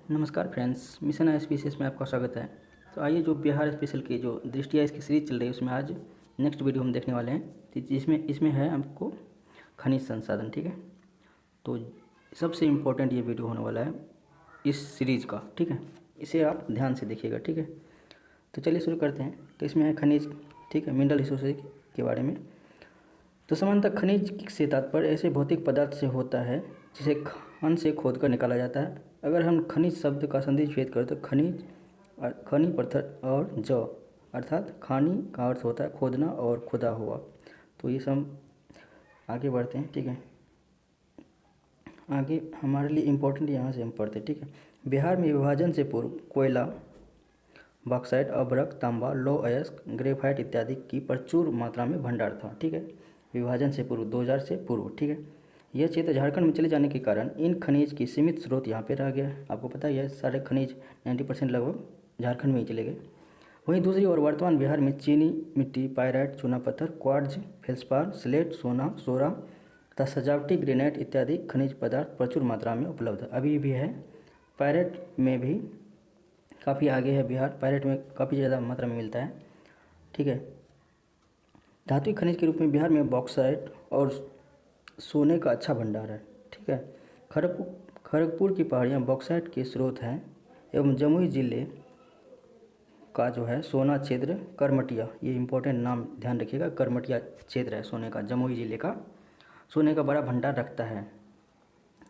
नमस्कार friends, mission एसपीसीएस में आपका स्वागत है। तो आइए, जो बिहार स्पेशल की जो दृष्टिया इसकी सीरीज चल रही है उसमें आज नेक्स्ट वीडियो हम देखने वाले हैं। तो इसमें है हमको खनिज संसाधन। ठीक है, तो सबसे इम्पोर्टेंट ये वीडियो होने वाला है इस सीरीज़ का। ठीक है, इसे आप ध्यान से देखिएगा। ठीक है, तो चलिए शुरू करते हैं। तो इसमें है खनिज, ठीक है, मिनरल रिसोर्सेज के बारे में। तो सामान्यतः खनिज से तात्पर्य ऐसे भौतिक पदार्थ से होता है जिसे खान से खोद कर निकाला जाता है। अगर हम खनिज शब्द का संदेश भेद करें तो खनिज, खनि पत्थर और जौ, अर्थात खानी का अर्थ होता है खोदना और खुदा हुआ। तो ये सब आगे बढ़ते हैं। ठीक है, आगे हमारे लिए इम्पोर्टेंट यहाँ से हम पढ़ते हैं। ठीक है, बिहार में विभाजन से पूर्व कोयला, बॉक्साइट, अभ्रक, तांबा, लौह अयस्क, ग्रेफाइट इत्यादि की प्रचुर मात्रा में भंडार था। ठीक है, विभाजन से पूर्व 2000 से पूर्व। ठीक है, यह क्षेत्र झारखंड में चले जाने के कारण इन खनिज की सीमित स्रोत यहाँ पे रह गया। आपको पता है, यह सारे खनिज 90% लगभग झारखंड में ही चले गए। वहीं दूसरी ओर वर्तमान बिहार में चीनी मिट्टी, पायराइट, चूना पत्थर, क्वार्ट्ज, फेल्सपार, स्लेट, सोना, सोरा तथा सजावटी ग्रेनाइट इत्यादि खनिज पदार्थ प्रचुर मात्रा में उपलब्ध अभी भी है। पायराइट में भी काफ़ी आगे है बिहार, पायराइट में काफ़ी ज़्यादा मात्रा में मिलता है। ठीक है, धातुई खनिज के रूप में बिहार में बॉक्साइट और सोने का अच्छा भंडार है। ठीक है, खड़गपुर की पहाड़ियाँ बॉक्साइट के स्रोत हैं एवं जमुई जिले का जो है सोना क्षेत्र करमटिया, ये इंपॉर्टेंट नाम ध्यान रखिएगा, करमटिया क्षेत्र है सोने का, जमुई जिले का सोने का बड़ा भंडार रखता है।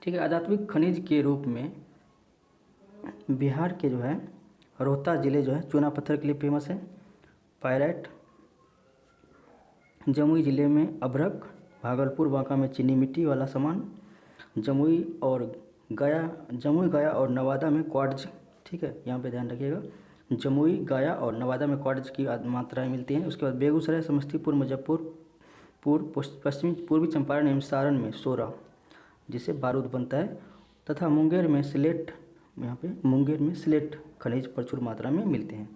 ठीक है, अधात्विक खनिज के रूप में बिहार के जो है रोहतास जिले जो है चूना पत्थर के लिए फेमस है। पायराइट जमुई जिले में अभ्रक, भागलपुर बांका में चीनी मिट्टी वाला सामान, जमुई गया और नवादा में क्वार्ट्ज। ठीक है, यहाँ पे ध्यान रखिएगा, जमुई, गया और नवादा में क्वार्ट्ज की मात्राएं मिलती हैं। उसके बाद बेगूसराय, समस्तीपुर, मुजफ्फरपुर, पूर्वी चंपारण एवं सारण में सोरा जिससे बारूद बनता है, तथा मुंगेर में स्लेट, यहाँ पे मुंगेर में स्लेट खनिज प्रचुर मात्रा में मिलते हैं।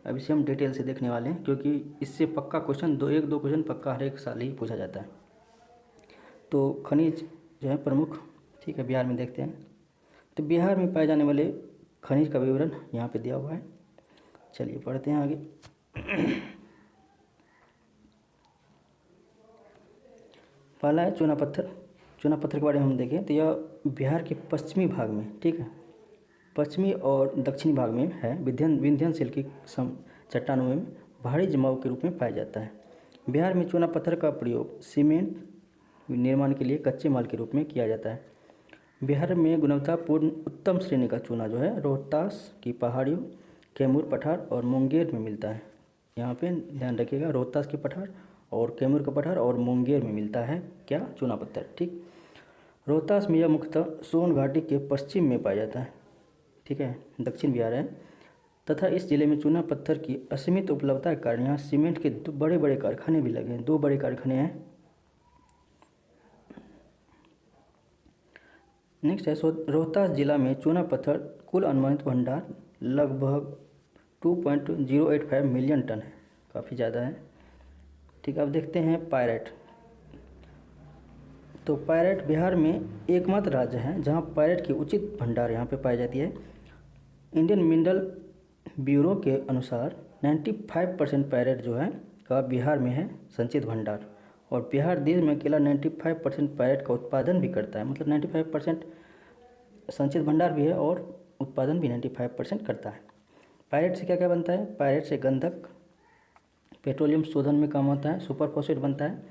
अब इसे हम डिटेल से देखने वाले हैं क्योंकि इससे पक्का क्वेश्चन एक दो क्वेश्चन पक्का हर एक साल ही पूछा जाता है। तो खनिज जो है प्रमुख, ठीक है, बिहार में देखते हैं। तो बिहार में पाए जाने वाले खनिज का विवरण यहाँ पे दिया हुआ है। चलिए पढ़ते हैं आगे। पहला है चूना पत्थर। चूना पत्थर के बारे में हम देखें तो यह बिहार के पश्चिमी भाग में, ठीक है, पश्चिमी और दक्षिणी भाग में है। विंध्यनशील की चट्टानों में भारी जमाव के रूप में पाया जाता है। बिहार में चूना पत्थर का प्रयोग सीमेंट निर्माण के लिए कच्चे माल के रूप में किया जाता है। बिहार में गुणवत्तापूर्ण उत्तम श्रेणी का चूना जो है रोहतास की पहाड़ियों, कैमूर पठार और मुंगेर में मिलता है। यहाँ पे ध्यान रखिएगा, रोहतास की पठार और कैमूर का पठार और मुंगेर में मिलता है क्या, चूना पत्थर। ठीक, रोहतास में यह मुख्यतः सोन घाटी के पश्चिम में पाया जाता है। ठीक है, दक्षिण बिहार है, तथा इस जिले में चूना पत्थर की असीमित उपलब्धता के कारण यहाँ सीमेंट के बड़े बड़े कारखाने भी लगे हैं। 2 बड़े कारखाने हैं। नेक्स्ट है रोहतास जिला में चूना पत्थर कुल अनुमानित भंडार लगभग 2.085 मिलियन टन है, काफ़ी ज़्यादा है। ठीक है, अब देखते हैं पायराइट। तो पायराइट बिहार में एकमात्र राज्य है जहाँ पायराइट की उचित भंडार यहाँ पे पाई जाती है। इंडियन मिनरल ब्यूरो के अनुसार 95% पायराइट जो है का बिहार में है संचित भंडार, और बिहार देश में अकेला 95% पायराइट का उत्पादन भी करता है। मतलब 95% संचित भंडार भी है और उत्पादन भी 95% करता है। पायराइट से क्या क्या बनता है? पायराइट से गंधक, पेट्रोलियम शोधन में काम आता है, सुपर फॉस्फेट बनता है,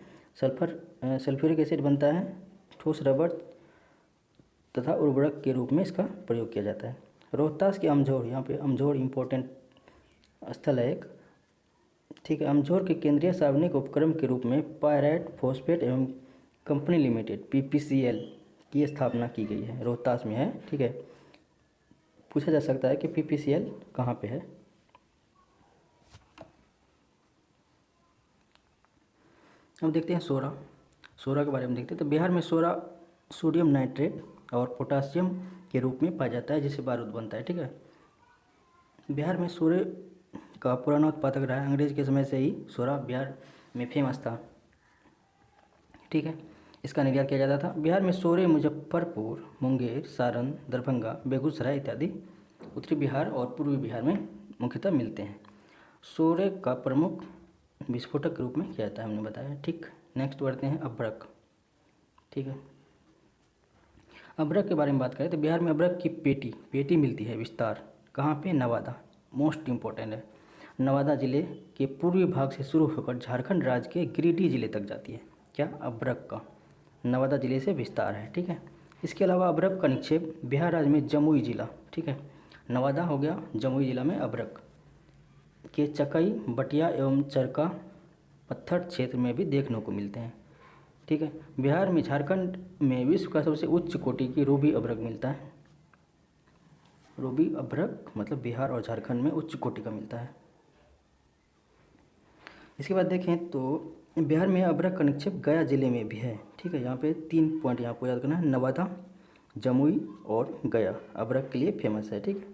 सल्फ्यूरिक एसिड बनता है, ठोस रबर तथा उर्वरक के रूप में इसका प्रयोग किया जाता है। रोहतास के अमझोर, यहाँ पे अमझोर इम्पोर्टेंट स्थल है एक। ठीक है, अमझोर के केंद्रीय सार्वजनिक उपक्रम के रूप में पायराइट फॉस्फेट एवं कंपनी लिमिटेड PPCL की स्थापना की गई है, रोहतास में है। ठीक है, पूछा जा सकता है कि PPCL कहाँ पे है। अब देखते हैं सोरा के बारे में देखते हैं। तो बिहार में सोरा सोडियम नाइट्रेट और पोटासियम के रूप में पाया जाता है जिससे बारूद बनता है। ठीक है, बिहार में सोरे का पुराना उत्पादक रहा है। अंग्रेज के समय से ही सोरा बिहार में फेमस था। ठीक है, इसका निर्यात किया जाता था। बिहार में सोरे, मुजफ्फरपुर, मुंगेर, सारण, दरभंगा, बेगूसराय इत्यादि उत्तरी बिहार और पूर्वी बिहार में मुख्यतः मिलते हैं। सोरे का प्रमुख विस्फोटक के रूप में किया जाता है, हमने बताया। ठीक, नेक्स्ट बढ़ते हैं अभ्रक। ठीक है, अभ्रक के बारे में बात करें तो बिहार में अभ्रक की पेटी मिलती है विस्तार, कहाँ पे? नवादा, मोस्ट इम्पोर्टेंट है। नवादा जिले के पूर्वी भाग से शुरू होकर झारखंड राज्य के गिरिडीह जिले तक जाती है। क्या? अभ्रक का नवादा जिले से विस्तार है। ठीक है, इसके अलावा अभ्रक का निक्षेप बिहार राज्य में जमुई जिला, ठीक है, नवादा हो गया, जमुई जिला में अभ्रक के चकई, बटिया एवं चरका पत्थर क्षेत्र में भी देखने को मिलते हैं। ठीक है, बिहार में झारखंड में विश्व का सबसे उच्च कोटि की रूबी अभ्रक मिलता है। रूबी अभ्रक मतलब बिहार और झारखंड में उच्च कोटि का मिलता है। इसके बाद देखें तो बिहार में अभ्रक का निक्षेप गया जिले में भी है। ठीक है, यहाँ पे 3 पॉइंट यहाँ को याद करना है, नवादा, जमुई और गया अभ्रक के लिए फेमस है। ठीक है,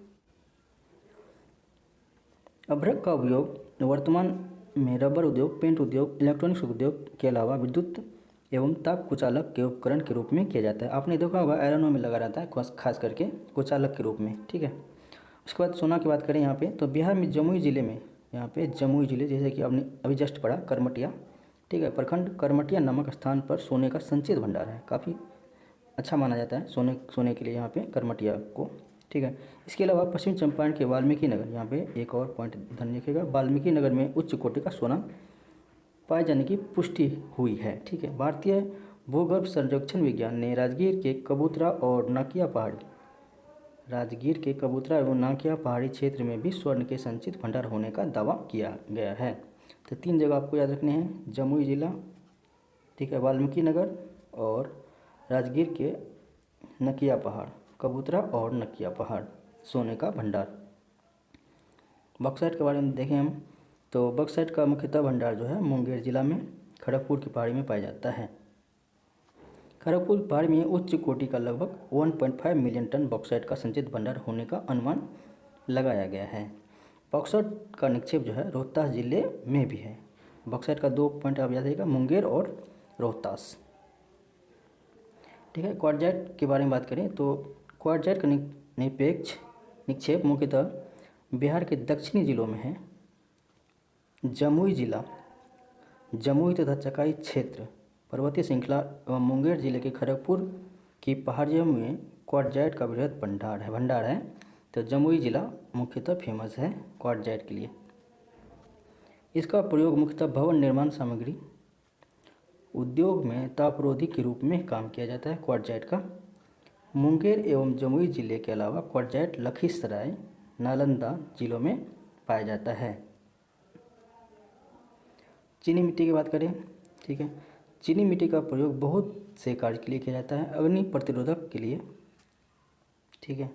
अभ्रक का उपयोग वर्तमान में रबर उद्योग, पेंट उद्योग, इलेक्ट्रॉनिक्स उद्योग के अलावा विद्युत एवं ताप कुचालक के उपकरण के रूप में किया जाता है। आपने देखा होगा आयरनों में लगा रहता है, खास करके कुचालक के रूप में। ठीक है, उसके बाद सोना की बात करें यहाँ पे तो बिहार में जमुई जिले में, यहाँ पे जमुई जिले जैसे कि आपने अभी जस्ट पढ़ा करमटिया, ठीक है, प्रखंड करमटिया नामक स्थान पर सोने का संचित भंडार है। काफ़ी अच्छा माना जाता है सोने के लिए यहाँ पे करमटिया को। ठीक है, इसके अलावा पश्चिम चंपारण के वाल्मीकि नगर, यहाँ पे एक और पॉइंट ध्यान रखिएगा, वाल्मीकि नगर में उच्च कोटि का सोना पाए जाने की पुष्टि हुई है। ठीक है, भारतीय भूगर्भ सर्वेक्षण विज्ञान ने राजगीर के कबूतरा और नाकिया एवं नाकिया पहाड़ी क्षेत्र में भी स्वर्ण के संचित भंडार होने का दावा किया गया है। तो 3 जगह आपको याद रखने हैं, जमुई जिला, ठीक है, वाल्मीकि नगर और राजगीर के नकिया पहाड़, कबूतरा और नकिया पहाड़, सोने का भंडार। बक्साइट के बारे में देखें हम तो बक्साइट का मुख्यतः भंडार जो है मुंगेर जिला में खड़गपुर की पहाड़ी में पाया जाता है। खड़गपुर की पहाड़ी में उच्च कोटि का लगभग 1.5 मिलियन टन बॉक्साइट का संचित भंडार होने का अनुमान लगाया गया है। बॉक्साइट का निक्षेप जो है रोहतास जिले में भी है। बॉक्साइट का 2 पॉइंट आप याद रखिएगा, मुंगेर और रोहतास। ठीक है, क्वार्टजाइट के बारे में बात करें तो क्वार्टजाइट का निरपेक्ष निक्षेप मुख्यतः बिहार के दक्षिणी जिलों में है। जमुई जिला, जमुई तथा चकाई क्षेत्र, पर्वतीय श्रृंखला एवं मुंगेर जिले के खड़गपुर की पहाड़ियों में क्वार्टजाइट का बृहद भंडार है। तो जमुई जिला मुख्यतः फेमस है क्वार्टजाइट के लिए। इसका प्रयोग मुख्यतः भवन निर्माण सामग्री उद्योग में तापरोधी के रूप में काम किया जाता है क्वार्टजाइट का। मुंगेर एवं जमुई जिले के अलावा क्वार्टजाइट लखीसराय, नालंदा जिलों में पाया जाता है। चीनी मिट्टी की बात करें, ठीक है, चीनी मिट्टी का प्रयोग बहुत से कार्य के लिए किया जाता है। अग्नि प्रतिरोधक के लिए, ठीक है,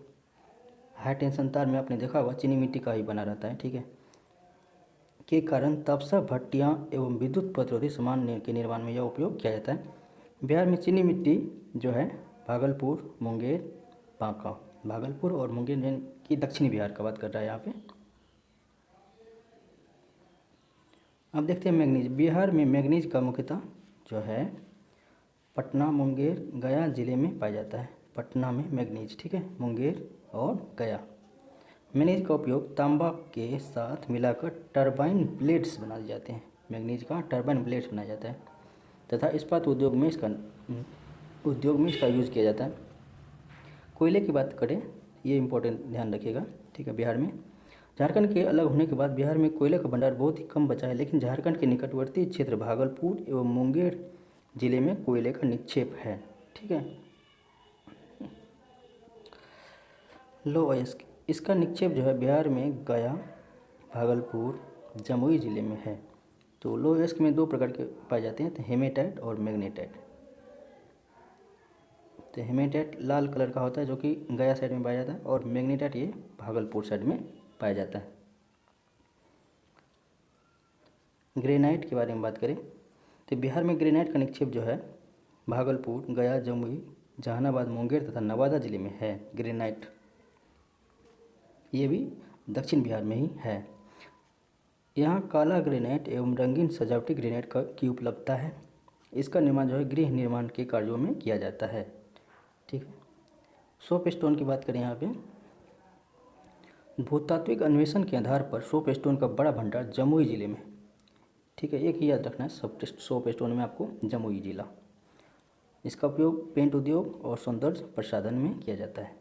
हाई टेंशन तार में आपने देखा होगा चीनी मिट्टी का ही बना रहता है। ठीक है, के कारण तपसा भट्टियाँ एवं विद्युत प्रतिरोधी सामान के निर्माण में यह उपयोग किया जाता है। बिहार में चीनी मिट्टी जो है भागलपुर, मुंगेर, बांका, भागलपुर और मुंगेर की दक्षिणी बिहार का बात कर रहा है यहाँ पे। अब देखते हैं मैग्नीज। बिहार में मैग्नीज का मुख्यतः जो है पटना, मुंगेर, गया जिले में पाया जाता है। पटना में मैग्नीज, ठीक है, मुंगेर और गया। मैग्नीज का उपयोग तांबा के साथ मिलाकर टरबाइन ब्लेड्स बनाए जाते हैं। मैग्नीज का टरबाइन ब्लेड्स बनाया जाता है तथा इस्पात उद्योग में इसका यूज़ किया जाता है। कोयले की बात करें, ये इंपॉर्टेंट ध्यान रखिएगा, ठीक है। बिहार में झारखंड के अलग होने के बाद बिहार में कोयले का भंडार बहुत ही कम बचा है, लेकिन झारखंड के निकटवर्ती क्षेत्र भागलपुर एवं मुंगेर जिले में कोयले का निक्षेप है, ठीक है। लो अयस्क, इसका निक्षेप जो है बिहार में गया, भागलपुर, जमुई जिले में है। तो लो अयस्क में 2 प्रकार के पाए जाते हैं, तो हेमेटाइट और मैग्नेटाइट। तो हेमेटाइट लाल कलर का होता है जो कि गया साइड में पाया जाता है, और मैग्नेटाइट ये भागलपुर साइड में पाया जाता है। ग्रेनाइट के बारे में बात करें तो बिहार में ग्रेनाइट का निक्षेप जो है भागलपुर, गया, जमुई, जहानाबाद, मुंगेर तथा नवादा जिले में है। ग्रेनाइट ये भी दक्षिण बिहार में ही है। यहाँ काला ग्रेनाइट एवं रंगीन सजावटी ग्रेनाइट की उपलब्धता है। इसका निर्माण जो है गृह निर्माण के कार्यों में किया जाता है। ठीक है। सोप स्टोन की बात करें यहाँ पे, भूतात्विक अन्वेषण के आधार पर सोप स्टोन का बड़ा भंडार जमुई जिले में। ठीक है, एक ही याद रखना है सोप स्टोन में आपको, जमुई जिला। इसका उपयोग पेंट उद्योग और सौंदर्य प्रसाधन में किया जाता है।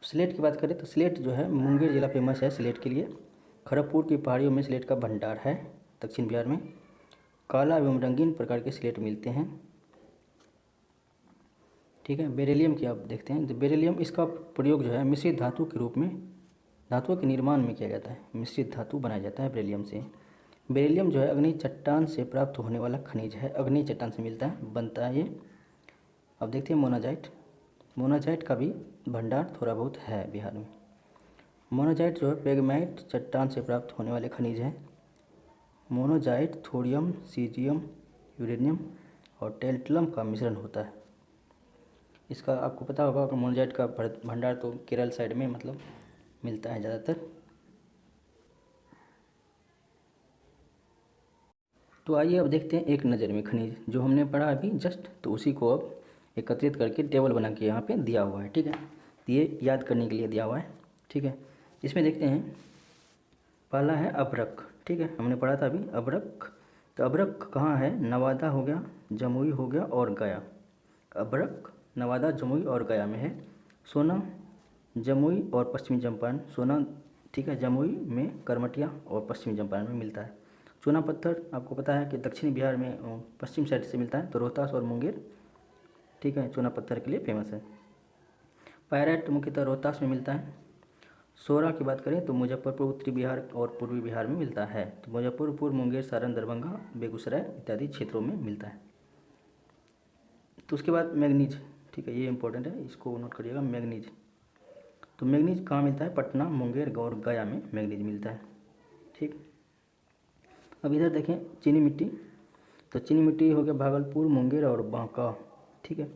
स्लेट की बात करें तो स्लेट जो है मुंगेर जिला फेमस है स्लेट के लिए। खड़गपुर की पहाड़ियों में स्लेट का भंडार है। दक्षिण बिहार में काला एवं रंगीन प्रकार के स्लेट मिलते हैं। ठीक है। बेरिलियम की आप देखते हैं, तो बेरिलियम इसका प्रयोग जो है मिश्रित धातु के रूप में धातुओं के निर्माण में किया जाता है। मिश्रित धातु बनाया जाता है बेरिलियम से। बेरिलियम जो है अग्नि चट्टान से प्राप्त होने वाला खनिज है। अग्नि चट्टान से मिलता है, बनता है ये। अब देखते हैं मोनाजाइट। मोनाजाइट का भी भंडार थोड़ा बहुत है बिहार में। मोनाजाइट जो है पेगमाइट चट्टान से प्राप्त होने वाले खनिज हैं। मोनाजाइट थोरियम, सीजियम, यूरेनियम और टेल्टलम का मिश्रण होता है। इसका आपको पता होगा कि मोनाजाइट का भंडार तो केरल साइड में मतलब मिलता है ज़्यादातर। तो आइए अब देखते हैं एक नज़र में खनिज, जो हमने पढ़ा अभी जस्ट, तो उसी को अब एकत्रित करके टेबल बना के यहाँ पे दिया हुआ है। ठीक है, ये याद करने के लिए दिया हुआ है। ठीक है, इसमें देखते हैं पहला है अभ्रक। ठीक है, हमने पढ़ा था अभी अभ्रक। तो अभ्रक कहाँ है? नवादा हो गया, जमुई हो गया और गया। अभ्रक नवादा, जमुई और गया में है। सोना जमुई और पश्चिमी चंपारण। सोना ठीक है, जमुई में, करमटिया और पश्चिमी चंपारण में मिलता है। चूना पत्थर आपको पता है कि दक्षिणी बिहार में पश्चिम साइड से मिलता है, तो रोहतास और मुंगेर ठीक है चूना पत्थर के लिए फेमस है। पायराइट मुख्यतः रोहतास में मिलता है। सोरा की बात करें तो मुजफ्फरपुर उत्तरी बिहार और पूर्वी बिहार में मिलता है। तो मुजफ्फरपुर, मुंगेर, सारण, दरभंगा, बेगूसराय इत्यादि क्षेत्रों में मिलता है। तो उसके बाद मैग्नीज। ठीक है, ये इंपॉर्टेंट है, इसको नोट करिएगा। मैग्नीज, तो मैग्नीज कहाँ मिलता है? पटना, मुंगेर और गया में मैग्नीज मिलता है। ठीक, अब इधर देखें चीनी मिट्टी। तो चीनी मिट्टी हो गया भागलपुर, मुंगेर और बांका। ठीक है।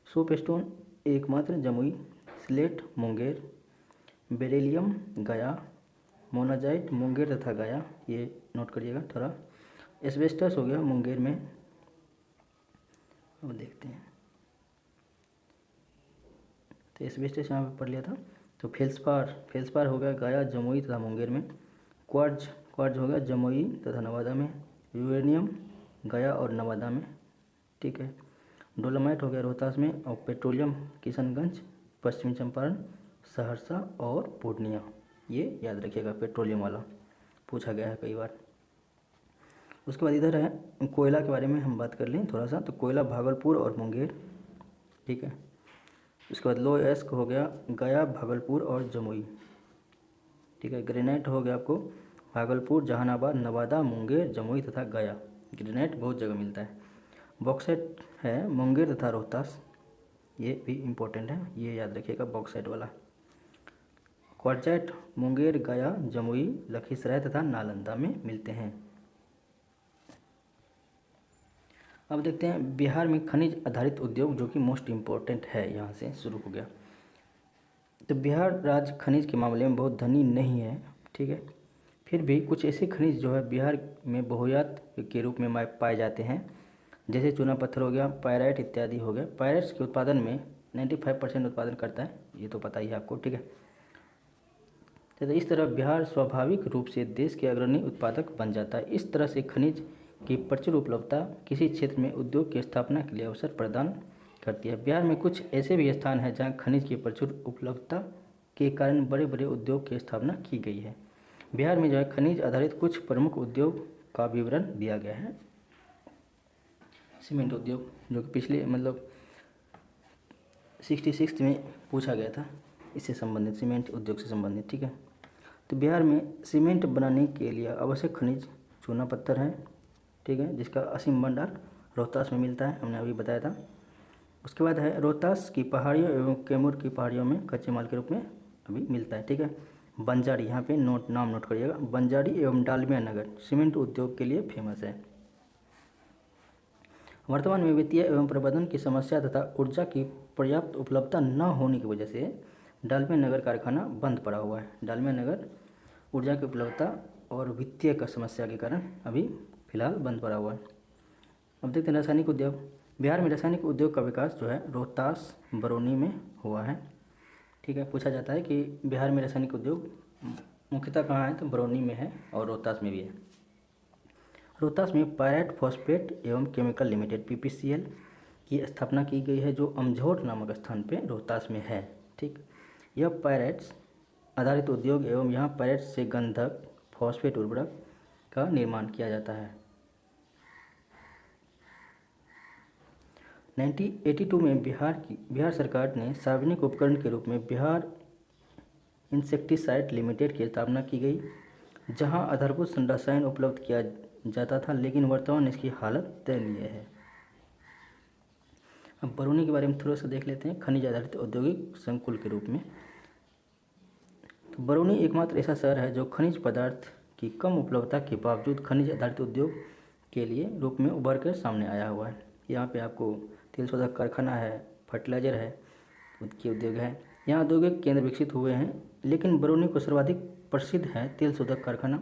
सोप स्टोन एकमात्र जमुई, स्लेट मुंगेर, बेरिलियम गया, मोनाजाइट मुंगेर तथा गया, ये नोट करिएगा थोड़ा। एस्बेस्टस हो गया मुंगेर में। अब देखते हैं, तो एस्बेस्टस यहाँ पे पढ़ लिया था। तो फेल्सपार हो गया गया, जमुई तथा मुंगेर में। क्वार्ज हो गया जमुई तथा नवादा में। यूरेनियम गया और नवादा में। ठीक है। डोलोमाइट हो गया रोहतास में। और पेट्रोलियम किशनगंज, पश्चिमी चंपारण, सहरसा और पूर्णिया। ये याद रखिएगा, पेट्रोलियम वाला पूछा गया है कई बार। उसके बाद इधर है कोयला के बारे में हम बात कर लें थोड़ा सा। तो कोयला भागलपुर और मुंगेर। ठीक है। उसके बाद लो एस्क हो गया गया, भागलपुर और जमुई। ठीक है। ग्रेनाइट हो गया आपको भागलपुर, जहानाबाद, नवादा, मुंगेर, जमुई तथा गया। ग्रेनाइट बहुत जगह मिलता है। बॉक्साइट है मुंगेर तथा रोहतास, ये भी इम्पोर्टेंट है, ये याद रखिएगा बॉक्साइट वाला। क्वार्जाइट मुंगेर, गया, जमुई, लखीसराय तथा नालंदा में मिलते हैं। अब देखते हैं बिहार में खनिज आधारित उद्योग, जो कि मोस्ट इम्पोर्टेंट है, यहाँ से शुरू हो गया। तो बिहार राज्य खनिज के मामले में बहुत धनी नहीं है। ठीक है, फिर भी कुछ ऐसे खनिज जो है बिहार में बहुयात के रूप में पाए जाते हैं, जैसे चूना पत्थर हो गया, पायराइट इत्यादि हो गया। पायराइट्स के उत्पादन में 95% उत्पादन करता है, ये तो पता ही है आपको। ठीक है, तो इस तरह बिहार स्वाभाविक रूप से देश के अग्रणी उत्पादक बन जाता है। इस तरह से खनिज की प्रचुर उपलब्धता किसी क्षेत्र में उद्योग की स्थापना के लिए अवसर प्रदान करती है। बिहार में कुछ ऐसे भी स्थान हैं जहाँ खनिज की प्रचुर उपलब्धता के कारण बड़े बड़े उद्योग की स्थापना की गई है। बिहार में जो है खनिज आधारित कुछ प्रमुख उद्योग का विवरण दिया गया है। सीमेंट उद्योग, जो कि पिछले मतलब 66 में पूछा गया था, इससे संबंधित, सीमेंट उद्योग से संबंधित। ठीक है, तो बिहार में सीमेंट बनाने के लिए आवश्यक खनिज चूना पत्थर है। ठीक है, जिसका असीम भंडार रोहतास में मिलता है, हमने अभी बताया था। उसके बाद है रोहतास की पहाड़ियों एवं कैमूर की पहाड़ियों में कच्चे माल के रूप में अभी मिलता है। ठीक है, बंजारी, यहाँ पे नाम नोट करिएगा, बंजारी एवं डालमिया नगर सीमेंट उद्योग के लिए फेमस है। वर्तमान में वित्तीय एवं प्रबंधन की समस्या तथा ऊर्जा की पर्याप्त उपलब्धता न होने की वजह से डालमिया नगर कारखाना बंद पड़ा हुआ है। डालमिया नगर ऊर्जा की उपलब्धता और वित्तीय का समस्या के कारण अभी फिलहाल बंद पड़ा हुआ है। अब देखते हैं रासायनिक उद्योग। बिहार में रासायनिक उद्योग का विकास जो है रोहतास बरौनी में हुआ है। ठीक है, पूछा जाता है कि बिहार में रासायनिक उद्योग मुख्यतः कहाँ है, तो बरौनी में है और रोहतास में भी है। रोहतास में पायरेट फॉस्फेट एवं केमिकल लिमिटेड पीपीसीएल की स्थापना की गई है, जो अमझोर नामक स्थान पे रोहतास में है। ठीक, यह पायरेट्स आधारित उद्योग एवं यहाँ पायरेट्स से गंधक फॉस्फेट उर्वरक का निर्माण किया जाता है। 1982 में बिहार सरकार ने सार्वजनिक उपकरण के रूप में बिहार इंसेक्टिसाइड लिमिटेड की स्थापना की गई, जहां आधारभूत रसायन उपलब्ध किया जाता था, लेकिन वर्तमान इसकी हालत दयनीय है। अब बरौनी के बारे में थोड़ा सा देख लेते हैं, खनिज आधारित औद्योगिक संकुल के रूप में। तो बरौनी एकमात्र ऐसा शहर है जो खनिज पदार्थ की कम उपलब्धता के बावजूद खनिज आधारित उद्योग के लिए रूप में उभर कर सामने आया हुआ है। यहाँ पे आपको तेल शोधक कारखाना है, फर्टिलाइजर है, के उद्योग है। यहाँ औद्योगिक केंद्र विकसित हुए हैं, लेकिन बरौनी को सर्वाधिक प्रसिद्ध है तेल शोधक कारखाना,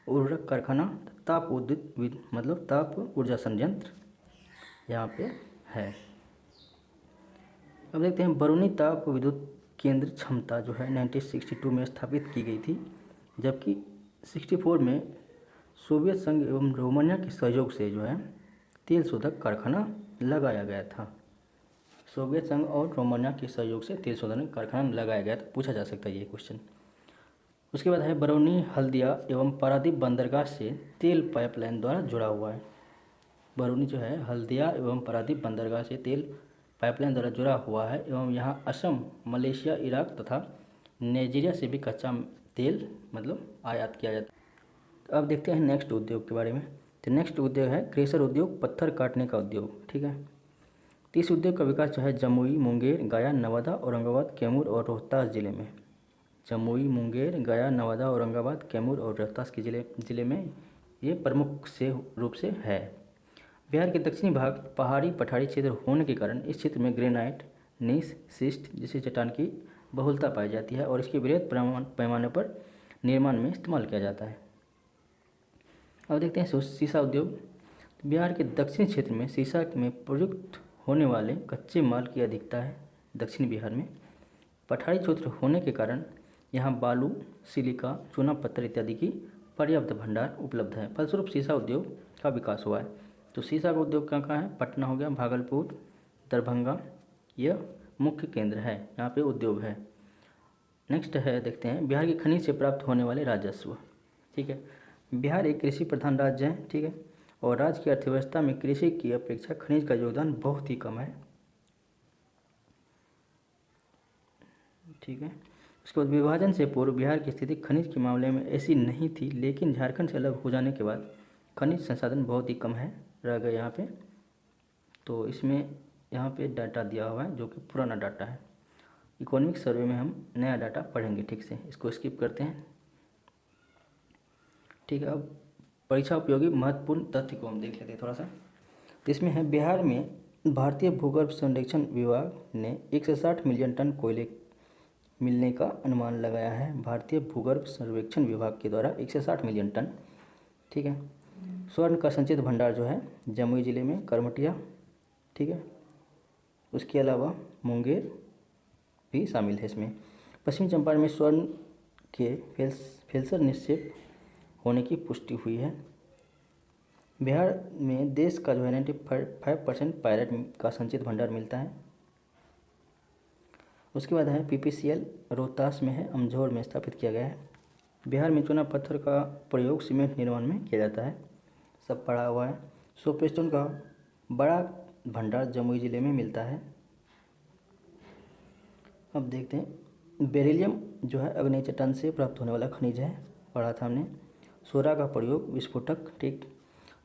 उर्वरक कारखाना, ताप विद्युत मतलब ताप ऊर्जा संयंत्र यहाँ पे है। अब देखते हैं बरौनी ताप विद्युत केंद्र क्षमता जो है 1962 में स्थापित की गई थी, जबकि 64 में सोवियत संघ एवं रोमानिया के सहयोग से जो है तेल शोधक कारखाना लगाया गया था। सोवियत संघ और रोमानिया के सहयोग से तेल शोधन कारखाना लगाया गया था, पूछा जा सकता है ये क्वेश्चन। उसके बाद है बरौनी हल्दिया एवं पारादीप बंदरगाह से तेल पाइपलाइन द्वारा जुड़ा हुआ है। बरौनी जो है हल्दिया एवं पारादीप बंदरगाह से तेल पाइपलाइन द्वारा जुड़ा हुआ है एवं यहाँ असम, मलेशिया, इराक तथा नाइजीरिया से भी कच्चा तेल मतलब आयात किया जाता है। तो अब देखते हैं नेक्स्ट उद्योग के बारे में। तो नेक्स्ट उद्योग है क्रेशर उद्योग, पत्थर काटने का उद्योग। ठीक है, तो इस उद्योग का विकास जो है जमुई, मुंगेर, गया, नवादा, औरंगाबाद, कैमूर और रोहतास जिले में। जमुई, मुंगेर, गया, नवादा, औरंगाबाद, कैमूर और रोहतास के जिले में ये प्रमुख से रूप से है। बिहार के दक्षिणी भाग पहाड़ी पठारी क्षेत्र होने के कारण इस क्षेत्र में ग्रेनाइट, नीस, सिस्ट जैसी चट्टान की बहुलता पाई जाती है और इसके बृहद पैमाने पर निर्माण में इस्तेमाल किया जाता है। अब देखते हैं सीसा उद्योग। बिहार के दक्षिणी क्षेत्र में सीसा में प्रयुक्त होने वाले कच्चे माल की अधिकता है। दक्षिणी बिहार में पठारी क्षेत्र होने के कारण यहाँ बालू, सिलिका, चूना पत्थर इत्यादि की पर्याप्त भंडार उपलब्ध है। फलस्वरूप सीसा उद्योग का विकास हुआ है। तो सीसा का उद्योग कहाँ है, पटना हो गया, भागलपुर, दरभंगा, यह मुख्य केंद्र है, यहाँ पे उद्योग है। नेक्स्ट है देखते हैं बिहार के खनिज से प्राप्त होने वाले राजस्व। ठीक है, बिहार एक कृषि प्रधान राज्य है। ठीक है, और राज्य की अर्थव्यवस्था में कृषि की अपेक्षा खनिज का योगदान बहुत ही कम है। ठीक है, उसके बाद विभाजन से पूर्व बिहार की स्थिति खनिज के मामले में ऐसी नहीं थी, लेकिन झारखंड से अलग हो जाने के बाद खनिज संसाधन बहुत ही कम है रह गए यहाँ पे। तो इसमें यहाँ पे डाटा दिया हुआ है जो कि पुराना डाटा है। इकोनॉमिक सर्वे में हम नया डाटा पढ़ेंगे ठीक से, इसको स्किप करते हैं। ठीक है, अब परीक्षा उपयोगी महत्वपूर्ण तथ्य को हम देख लेते हैं थोड़ा सा। तो इसमें है बिहार में भारतीय भूगर्भ सर्वेक्षण विभाग ने 160 मिलियन टन कोयले मिलने का अनुमान लगाया है। भारतीय भूगर्भ सर्वेक्षण विभाग के द्वारा 160 मिलियन टन। ठीक है, स्वर्ण का संचित भंडार जो है जमुई जिले में करमटिया। ठीक है, उसके अलावा मुंगेर भी शामिल है इसमें। पश्चिमी चंपारण में स्वर्ण के फेल्सर निक्षेप होने की पुष्टि हुई है। बिहार में देश का जो है 95% पायरेट का संचित भंडार मिलता है। उसके बाद है पीपीसीएल रोहतास में है, अमझोर में स्थापित किया गया है। बिहार में चूना पत्थर का प्रयोग सीमेंट निर्माण में किया जाता है, सब पड़ा हुआ है। सोपस्टोन का बड़ा भंडार जमुई जिले में मिलता है। अब देखते हैं बेरिलियम जो है अग्नि चट्टान से प्राप्त होने वाला खनिज है, पढ़ा था हमने। सोरा का प्रयोग विस्फोटक। ठीक,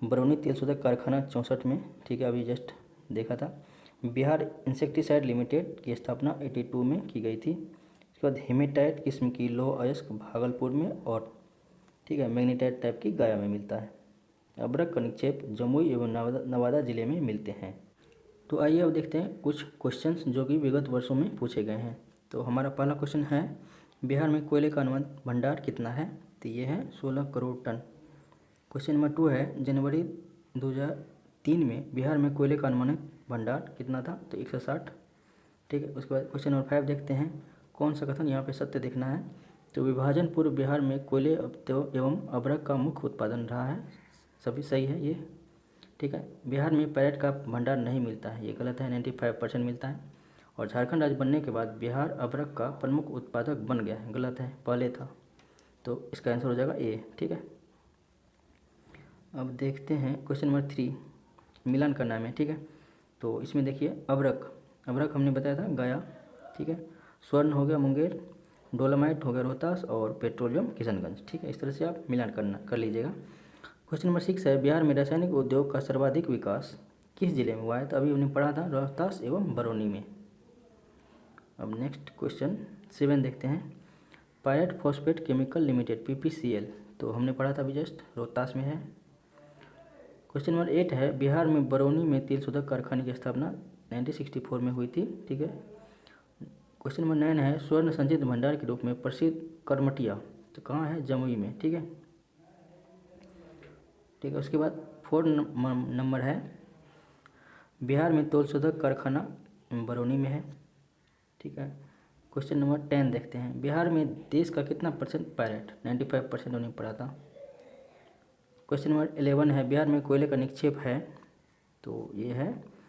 बरौनी तेल शोधक कारखाना 64 में। ठीक है, अभी जस्ट देखा था। बिहार इंसेक्टिसाइड लिमिटेड की स्थापना 82 में की गई थी। उसके बाद हेमेटाइट किस्म की लौह अयस्क भागलपुर में और ठीक है मैग्नीटाइट टाइप की गया में मिलता है। अब्रक का निक्षेप जमुई एवं नवादा जिले में मिलते हैं। तो आइए अब देखते हैं कुछ क्वेश्चंस जो कि विगत वर्षों में पूछे गए हैं। तो हमारा पहला क्वेश्चन है बिहार में कोयले का अनुमानित भंडार कितना है, तो ये है 16 करोड़ टन। क्वेश्चन नंबर 2 है जनवरी 2003 में बिहार में कोयले का अनुमानित भंडार कितना था, तो 160। ठीक है, उसके बाद क्वेश्चन नंबर 5 देखते हैं, कौन सा कथन यहाँ पे सत्य देखना है। तो विभाजन पूर्व बिहार में कोयले एवं अभ्रक का मुख्य उत्पादन रहा है, सभी सही है ये। ठीक है, बिहार में पैरेट का भंडार नहीं मिलता है, ये गलत है, 95% मिलता है। और झारखंड राज्य बनने के बाद बिहार अभ्रक का प्रमुख उत्पादक बन गया है, गलत है, पहले था। तो इसका आंसर हो जाएगा ए। ठीक है, अब देखते हैं क्वेश्चन नंबर 3, मिलान करना है। ठीक है, तो इसमें देखिए अभ्रक हमने बताया था गया। ठीक है, स्वर्ण हो गया मुंगेर, डोलोमाइट हो गया रोहतास और पेट्रोलियम किशनगंज। ठीक है, इस तरह से आप मिलान कर लीजिएगा। क्वेश्चन नंबर 6 है, बिहार में रासायनिक उद्योग का सर्वाधिक विकास किस जिले में हुआ है, तो अभी हमने पढ़ा था रोहतास एवं बरौनी में। अब नेक्स्ट क्वेश्चन 7 देखते हैं, pirate phosphate chemical limited PPCL, तो हमने पढ़ा था अभी जस्ट, रोहतास में है। क्वेश्चन नंबर 8 है, बिहार में बरौनी में तेल शोधक कारखाने की स्थापना 1964 में हुई थी। ठीक है, क्वेश्चन नंबर 9 है, स्वर्ण संचित भंडार के रूप में प्रसिद्ध करमटिया, तो कहाँ है, जमुई में। ठीक है, उसके बाद 4 नंबर है, बिहार में तेल शोधक कारखाना बरौनी में है। ठीक है, क्वेश्चन नंबर 10 देखते हैं, बिहार में देश का कितना % पैरेट, 95% उन्हें पढ़ा था। क्वेश्चन नंबर 11 है, बिहार में कोयले का निक्षेप है, तो ये है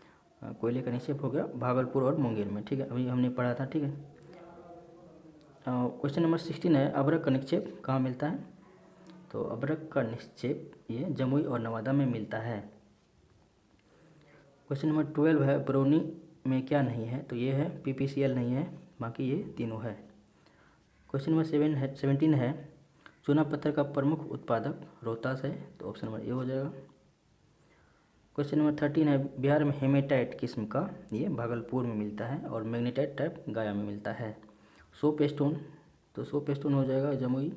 कोयले का निक्षेप हो गया भागलपुर और मुंगेर में। ठीक है, अभी हमने पढ़ा था। ठीक है, क्वेश्चन नंबर 16 है, अभ्रक का निक्षेप कहाँ मिलता है, तो अभ्रक का निक्षेप ये जमुई और नवादा में मिलता है। क्वेश्चन नंबर 12 है, बरौनी में क्या नहीं है, तो ये है PPCL नहीं है, बाकी ये तीनों है। क्वेश्चन नंबर 17 है, चूना पत्थर का प्रमुख उत्पादक रोहतास है, तो ऑप्शन नंबर ए हो जाएगा। क्वेश्चन नंबर 13 है, बिहार में हेमेटाइट किस्म का ये भागलपुर में मिलता है और मैग्नेटाइट टाइप गया में मिलता है। सोप स्टोन, तो सोप स्टोन हो जाएगा जमुई।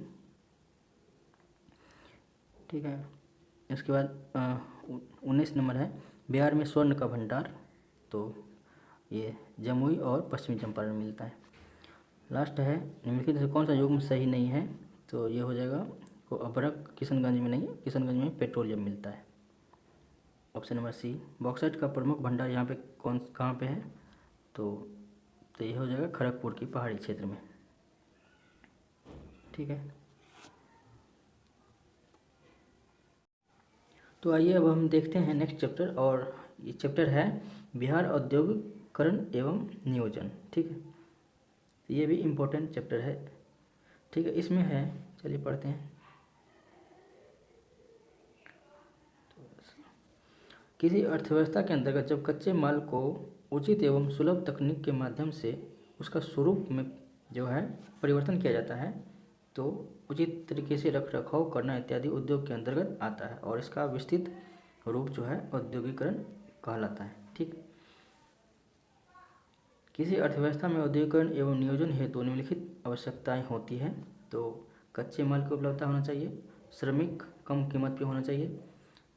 ठीक है, इसके बाद 19 नंबर है, बिहार में स्वर्ण का भंडार, तो ये जमुई और पश्चिमी चंपारण में मिलता है। लास्ट है, निम्नलिखित से कौन सा युग्म सही नहीं है, तो ये हो जाएगा, को अभ्रक किशनगंज में नहीं है, किशनगंज में पेट्रोलियम मिलता है, ऑप्शन नंबर सी। बॉक्साइट का प्रमुख भंडार यहाँ पे कहाँ पे है, तो ये हो जाएगा खड़गपुर की पहाड़ी क्षेत्र में। ठीक है, तो आइए अब हम देखते हैं नेक्स्ट चैप्टर, और ये चैप्टर है बिहार औद्योगिकरण एवं नियोजन। ठीक है, ये भी इम्पोर्टेंट चैप्टर है। ठीक है, इसमें है, चलिए पढ़ते हैं। किसी अर्थव्यवस्था के अंतर्गत जब कच्चे माल को उचित एवं सुलभ तकनीक के माध्यम से उसका स्वरूप में जो है परिवर्तन किया जाता है, तो उचित तरीके से रख रखाव करना इत्यादि उद्योग के अंतर्गत आता है, और इसका विस्तृत रूप जो है औद्योगिकरण कहलाता है। ठीक, किसी अर्थव्यवस्था में औद्योगिकरण एवं नियोजन हेतु निम्नलिखित आवश्यकताएं होती हैं, तो कच्चे माल की उपलब्धता होना चाहिए, श्रमिक कम कीमत पे होना चाहिए,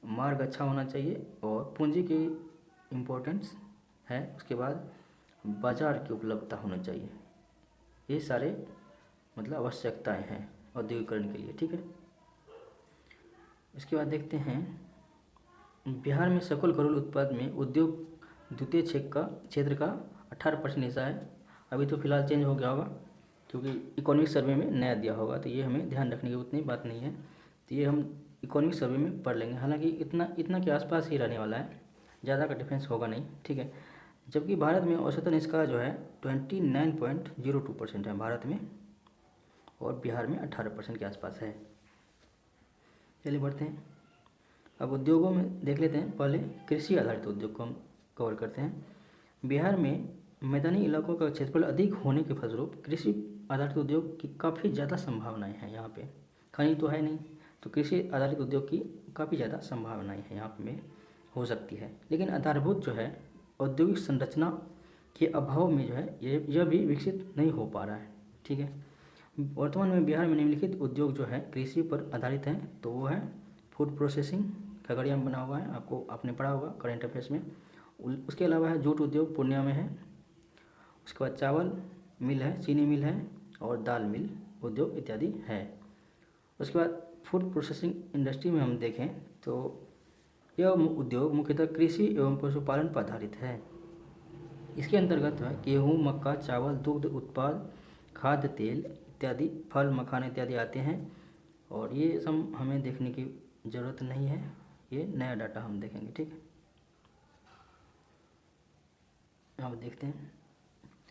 मार्ग अच्छा होना चाहिए, और पूंजी की इम्पोर्टेंस है। उसके बाद बाजार की उपलब्धता होना चाहिए। ये सारे मतलब आवश्यकताएं हैं औद्योगिकरण के लिए। ठीक है, इसके बाद देखते हैं, बिहार में सकल घरेलू उत्पाद में उद्योग द्वितीय क्षेत्र का 18% हिस्सा है। अभी तो फिलहाल चेंज हो गया होगा, क्योंकि इकोनॉमिक सर्वे में नया दिया होगा, तो ये हमें ध्यान रखने की उतनी बात नहीं है, तो ये हम इकोनॉमिक सर्वे में पढ़ लेंगे। हालांकि इतना के आसपास ही रहने वाला है, ज़्यादा का डिफरेंस होगा नहीं। ठीक है, जबकि भारत में औसतन इसका जो है 29.02% है भारत में, और बिहार में 18% के आसपास है। चलिए बढ़ते हैं, अब उद्योगों में देख लेते हैं। पहले कृषि आधारित उद्योग को हम कवर करते हैं। बिहार में मैदानी इलाकों का क्षेत्रफल अधिक होने के फलस्वरूप कृषि आधारित उद्योग की काफ़ी ज़्यादा संभावनाएं हैं। यहाँ पे खनिज तो है नहीं, तो कृषि आधारित उद्योग की काफ़ी ज़्यादा संभावनाएं हैं यहाँ में हो सकती है। लेकिन आधारभूत जो है औद्योगिक संरचना के अभाव में जो है यह भी विकसित नहीं हो पा रहा है। ठीक है, वर्तमान में बिहार में निम्नलिखित उद्योग जो है कृषि पर आधारित हैं, तो वो है फूड प्रोसेसिंग, खगड़िया में बना हुआ है, आपने पढ़ा होगा करेंट अफेयर्स में। उसके अलावा है जूट उद्योग, पूर्णिया में है। उसके बाद चावल मिल है, चीनी मिल है, और दाल मिल उद्योग इत्यादि है। उसके बाद फूड प्रोसेसिंग इंडस्ट्री में हम देखें तो यह उद्योग मुख्यतः कृषि एवं पशुपालन पर आधारित है। इसके अंतर्गत है गेहूँ, मक्का, चावल, दुग्ध उत्पाद, खाद्य तेल इत्यादि, फल, मखाने इत्यादि आते हैं। और ये सब हमें देखने की ज़रूरत नहीं है, ये नया डाटा हम देखेंगे। ठीक है, अब देखते हैं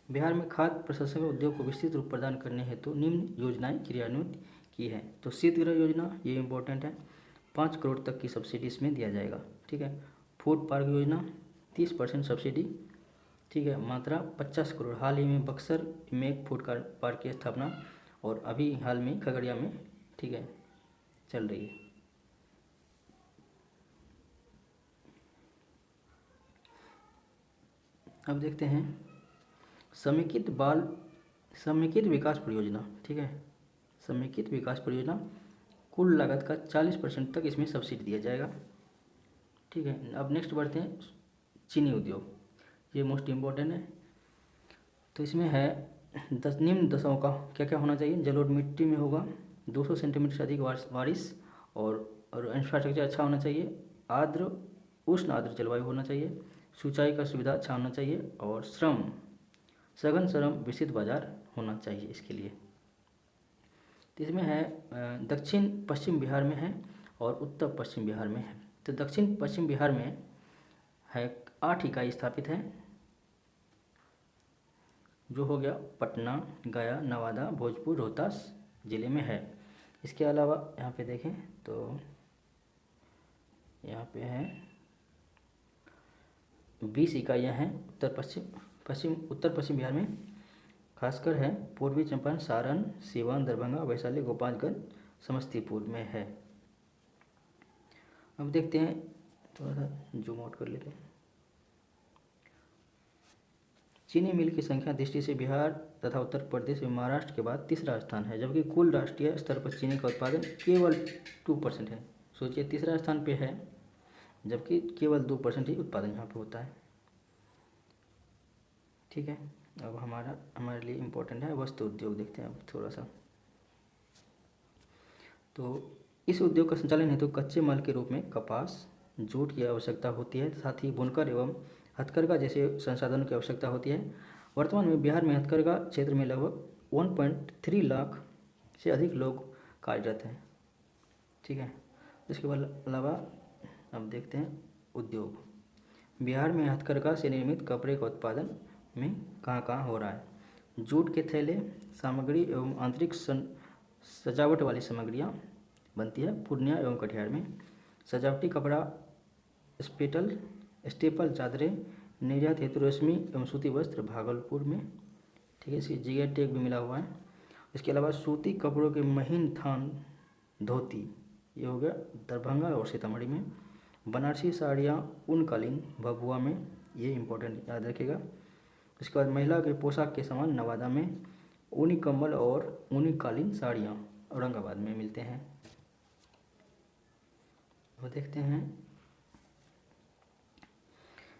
बिहार में खाद्य प्रसंस्करण उद्योग को विस्तृत रूप प्रदान करने हेतु निम्न योजनाएं क्रियान्वित की है। तो शीतगृह योजना, ये इम्पोर्टेंट है, 5 करोड़ तक की सब्सिडी इसमें दिया जाएगा। ठीक है, फूड पार्क योजना 30% सब्सिडी। ठीक है, मात्रा 50 करोड़। हाल ही में बक्सर में एक फूड पार्क की स्थापना और अभी हाल में खगड़िया में, ठीक है, चल रही है। अब देखते हैं समेकित विकास परियोजना। ठीक है, समेकित विकास परियोजना, कुल लागत का 40% तक इसमें सब्सिडी दिया जाएगा। ठीक है, अब नेक्स्ट बढ़ते हैं चीनी उद्योग, ये मोस्ट इम्पोर्टेंट है। तो इसमें है निम्न दशाओं का क्या क्या होना चाहिए। जलोढ़ मिट्टी में होगा, 200 सेंटीमीटर से अधिक बारिश और इंफ्रास्ट्रक्चर अच्छा होना चाहिए, आर्द्र उष्ण आर्द्र जलवायु होना चाहिए, सिंचाई का सुविधा अच्छा होना चाहिए और सघन श्रम विकसित बाजार होना चाहिए इसके लिए। तो इसमें है दक्षिण पश्चिम बिहार में है और उत्तर पश्चिम बिहार में है। तो दक्षिण पश्चिम बिहार में है 8 इकाई स्थापित है, जो हो गया पटना, गया, नवादा, भोजपुर, रोहतास जिले में है। इसके अलावा यहाँ पे देखें तो यहाँ पे है 20 इकाइयाँ हैं उत्तर पश्चिम बिहार में, खासकर है पूर्वी चंपारण, सारण, सीवान, दरभंगा, वैशाली, गोपालगंज, समस्तीपुर में है। अब देखते हैं, थोड़ा सा जूम आउट कर लेते हैं। चीनी मिल की संख्या दृष्टि से बिहार तथा उत्तर प्रदेश एवं महाराष्ट्र के बाद तीसरा स्थान है, जबकि कुल राष्ट्रीय स्तर पर चीनी का उत्पादन केवल 2% है। सोचिए, तीसरा स्थान पे है जबकि केवल 2% ही उत्पादन यहाँ पे होता है। ठीक है, अब हमारे लिए इम्पोर्टेंट है वस्त्र उद्योग। देखते हैं अब थोड़ा सा। तो इस उद्योग का संचालन हेतु कच्चे माल के रूप में कपास, जूट की आवश्यकता होती है, साथ ही बुनकर एवं हथकरघा जैसे संसाधनों की आवश्यकता होती है। वर्तमान में बिहार में हथकरघा क्षेत्र में लगभग 1.3 लाख से अधिक लोग कार्यरत हैं। ठीक है, इसके अलावा अब देखते हैं उद्योग। बिहार में हथकरघा से निर्मित कपड़े का उत्पादन में कहाँ कहाँ हो रहा है। जूट के थैले, सामग्री एवं आंतरिक सजावट वाली सामग्रियाँ बनती है पूर्णिया एवं कटिहार में। सजावटी कपड़ा, स्टेपल चादरें निर्यात हेतु रेशमी एवं सूती वस्त्र भागलपुर में। ठीक है, इसकी जीआई टैग भी मिला हुआ है। इसके अलावा सूती कपड़ों के महीन थान धोती, ये हो गया दरभंगा और सीतामढ़ी में। बनारसी साड़ियाँ ऊनकालीन भभुआ में, ये इंपॉर्टेंट याद रखिएगा। इसके बाद महिला के पोशाक के समान नवादा में, ऊनी कम्बल और ऊनी कालीन साड़ियाँ औरंगाबाद में मिलते हैं। वो देखते हैं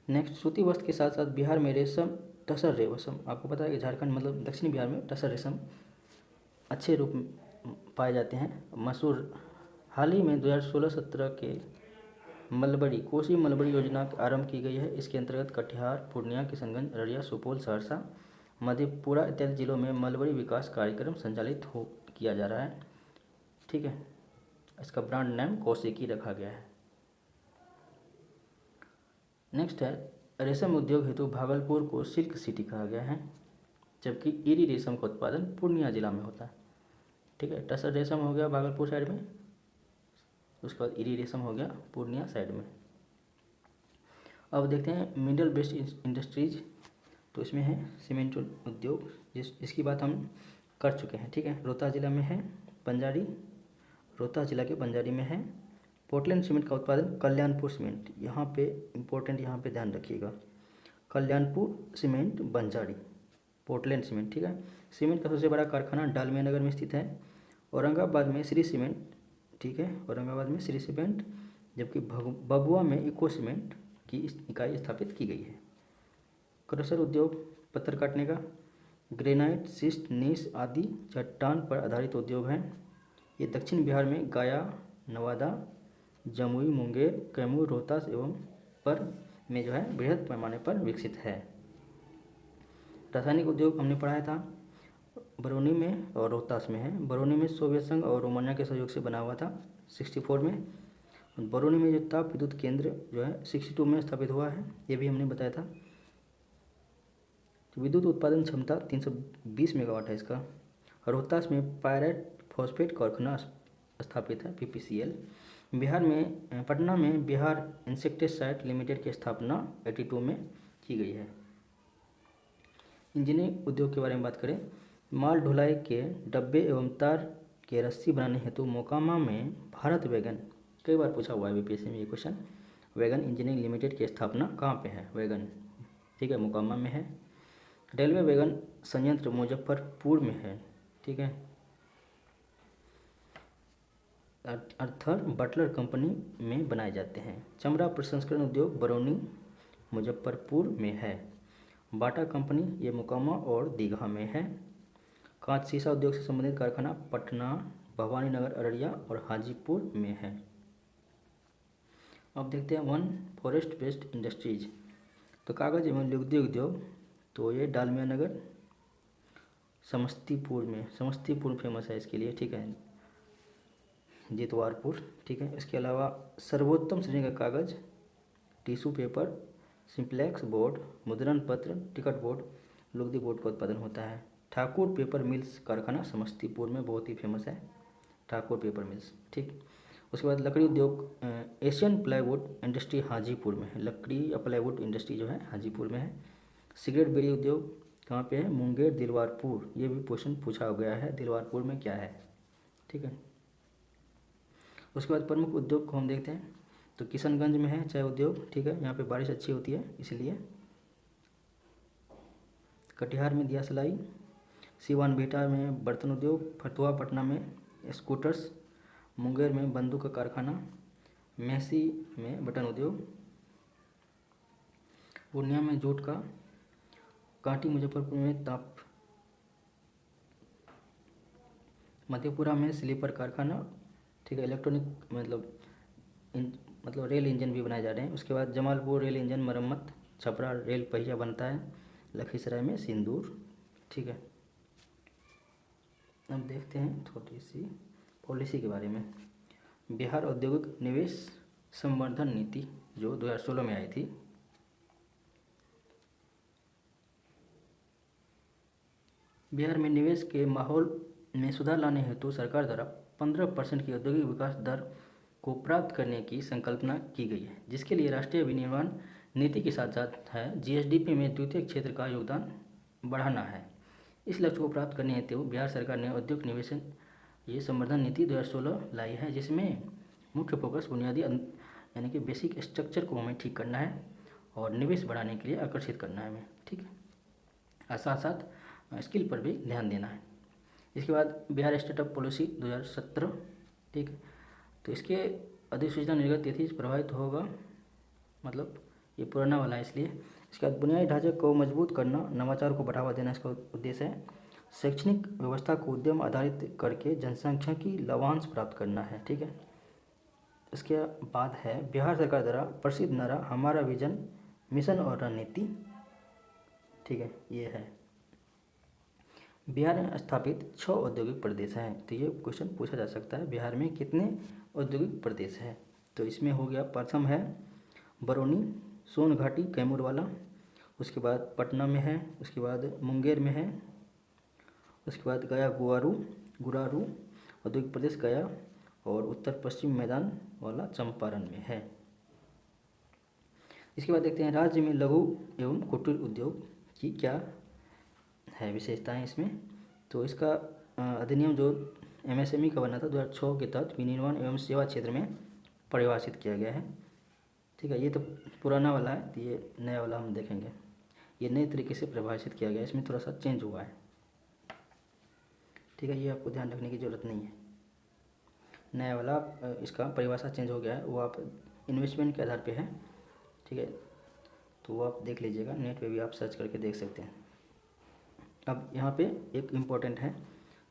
नेक्स्ट, सूती वस्त्र के साथ साथ बिहार में रेशम, टसर रेशम, आपको पता है कि झारखंड मतलब दक्षिणी बिहार में टसर रेशम अच्छे रूप में पाए जाते हैं, मशहूर। हाल ही में 2016-17 के कोसी मलबरी योजना आरंभ की गई है। इसके अंतर्गत कटिहार, पूर्णिया, किशनगंज, अररिया, सुपौल, सहरसा, मधेपुरा इत्यादि जिलों में मलबरी विकास कार्यक्रम संचालित किया जा रहा है। ठीक है, इसका ब्रांड नेम कौशिकी रखा गया है। नेक्स्ट है रेशम उद्योग हेतु भागलपुर को सिल्क सिटी कहा गया है, जबकि इरी रेशम का उत्पादन पूर्णिया जिला में होता है। ठीक है, टसर रेशम हो गया भागलपुर साइड में, उसके बाद इरी रेशम हो गया पूर्णिया साइड में। अब देखते हैं मिनरल बेस्ड इंडस्ट्रीज। तो इसमें है सीमेंट उद्योग, जिसकी बात हम कर चुके हैं। ठीक है, रोहतास जिला में है रोहतास जिला के बंजारी में है। पोर्टलैंड सीमेंट का उत्पादन कल्याणपुर सीमेंट, यहाँ पे इम्पोर्टेंट, यहाँ पे ध्यान रखिएगा, Kalyanpur cement Banjari, Portland cement. ठीक है, सीमेंट का सबसे बड़ा कारखाना डालमिया नगर में स्थित है। औरंगाबाद में श्री सीमेंट, ठीक है, औरंगाबाद में श्री सीमेंट, जबकि भभुआ में इको सीमेंट की इकाई स्थापित की गई है। क्रशर उद्योग पत्थर काटने का, ग्रेनाइट, सिस्ट, नीस आदि चट्टान पर आधारित उद्योग हैं। ये दक्षिण बिहार में गया, नवादा, जमुई, मुंगेर, कैमूर, रोहतास एवं पर में जो है बृहद पैमाने पर विकसित है। रासायनिक उद्योग हमने पढ़ाया था, बरौनी में और रोहतास में है। बरौनी में सोवियत संघ और रोमानिया के सहयोग से बना हुआ था 64 में। बरौनी में जो ताप विद्युत केंद्र जो है 62 में स्थापित हुआ है, ये भी हमने बताया था। विद्युत उत्पादन क्षमता 320 मेगावाट है इसका। रोहतास में पायरेट फॉस्फेट कारखाना स्थापित है, PPCL। बिहार में पटना में बिहार इंसेक्टिसाइड लिमिटेड की स्थापना 82 में की गई है। इंजीनियरिंग उद्योग के बारे में बात करें, माल ढुलाई के डब्बे एवं तार के रस्सी बनाने हेतु मोकामा में भारत वैगन, कई बार पूछा हुआ है BPSC में ये क्वेश्चन, वैगन इंजीनियरिंग लिमिटेड की स्थापना कहाँ पे है? वैगन, ठीक है, मोकामा में है। रेलवे वैगन संयंत्र मुजफ्फरपुर में है, ठीक है। अर्थर बटलर कंपनी में बनाए जाते हैं। चमड़ा प्रसंस्करण उद्योग बरौनी मुजफ्फरपुर में है। बाटा कंपनी ये मोकामा और दीघा में है। कांच शीशा उद्योग से संबंधित कारखाना पटना, भवानीनगर, अररिया और हाजीपुर में है। अब देखते हैं वन फॉरेस्ट बेस्ड इंडस्ट्रीज, तो कागज एवं लुगदी उद्योग, तो ये डालमिया नगर समस्तीपुर फेमस है इसके लिए, ठीक है, जितवारपुर, ठीक है। इसके अलावा सर्वोत्तम श्रेणी का कागज, टिश्यू पेपर, सिंप्लेक्स बोर्ड, मुद्रण पत्र, टिकट बोर्ड, लुगदी बोर्ड का उत्पादन होता है। ठाकुर पेपर मिल्स कारखाना समस्तीपुर में बहुत ही फेमस है, ठाकुर पेपर मिल्स, ठीक। उसके बाद लकड़ी उद्योग एशियन प्लाईवुड इंडस्ट्री हाजीपुर में है। लकड़ी या प्लाईवुड इंडस्ट्री जो है हाजीपुर में है। सिगरेट बीड़ी उद्योग कहाँ पे है? मुंगेर, दिलवारपुर, ये भी क्वेश्चन पूछा गया है, दिलवारपुर में क्या है, ठीक है। उसके बाद प्रमुख उद्योग को हम देखते हैं, तो किशनगंज में है चाय उद्योग, ठीक है, यहाँ पे बारिश अच्छी होती है इसलिए। कटिहार में दिया सिलाई, सीवान बिहटा में बर्तन उद्योग, फतुहा पटना में स्कूटर्स, मुंगेर में बंदूक का कारखाना, मेहसी में बटन उद्योग, पूर्णिया में जूट का, कांटी मुजफ्फरपुर में ताप, मधेपुरा में स्लीपर कारखाना, ठीक है, इलेक्ट्रॉनिक मतलब रेल इंजन भी बनाए जा रहे हैं। उसके बाद जमालपुर रेल इंजन मरम्मत, छपरा रेल पहिया बनता है, लखीसराय में सिंदूर, ठीक है। अब देखते हैं थोड़ी सी पॉलिसी के बारे में। बिहार औद्योगिक निवेश संवर्धन नीति जो 2016 में आई थी, बिहार में निवेश के माहौल में सुधार लाने हेतु सरकार द्वारा 15% की औद्योगिक विकास दर को प्राप्त करने की संकल्पना की गई है, जिसके लिए राष्ट्रीय विनिर्माण नीति के साथ साथ है GSDP में द्वितीय क्षेत्र का योगदान बढ़ाना है। इस लक्ष्य को प्राप्त करने हेतु बिहार सरकार ने औद्योगिक निवेश ये संवर्धन नीति 2016 लाई है, जिसमें मुख्य फोकस बुनियादी यानी कि बेसिक स्ट्रक्चर को हमें ठीक करना है और निवेश बढ़ाने के लिए आकर्षित करना है हमें, ठीक है, और साथ साथ स्किल पर भी ध्यान देना है। इसके बाद बिहार स्टार्टअप पॉलिसी 2017, ठीक है, तो इसके अधिसूचना निर्गत तिथि प्रभावित होगा, मतलब ये पुराना वाला है इसलिए। इसके बाद बुनियादी ढांचे को मजबूत करना, नवाचार को बढ़ावा देना इसका उद्देश्य है। शैक्षणिक व्यवस्था को उद्यम आधारित करके जनसंख्या की लाभांश प्राप्त करना है, ठीक है। इसके बाद है बिहार सरकार द्वारा प्रसिद्ध नारा हमारा विजन, मिशन और रणनीति, ठीक है, ये है। बिहार में स्थापित 6 औद्योगिक प्रदेश हैं, तो ये क्वेश्चन पूछा जा सकता है बिहार में कितने औद्योगिक प्रदेश हैं। तो इसमें हो गया, प्रथम है बरौनी, सोनघाटी कैमूर वाला, उसके बाद पटना में है, उसके बाद मुंगेर में है, उसके बाद गया गुरारू औद्योगिक प्रदेश गया, और उत्तर पश्चिम मैदान वाला चंपारण में है। इसके बाद देखते हैं राज्य में लघु एवं कुटीर उद्योग की क्या है विशेषताएं इसमें। तो इसका अधिनियम जो MSME का बना था 2006 के तहत विनिर्माण एवं सेवा क्षेत्र में परिभाषित किया गया है, ठीक है। ये तो पुराना वाला है, तो ये नया वाला हम देखेंगे, ये नए तरीके से परिभाषित किया गया है, इसमें थोड़ा सा चेंज हुआ है, ठीक है, ये आपको ध्यान रखने की ज़रूरत नहीं है। नया वाला इसका परिभाषा चेंज हो गया है, वो आप इन्वेस्टमेंट के आधार पे है, ठीक है, तो वो आप देख लीजिएगा, नेट पे भी आप सर्च करके देख सकते हैं। अब यहाँ पे एक इम्पोर्टेंट है,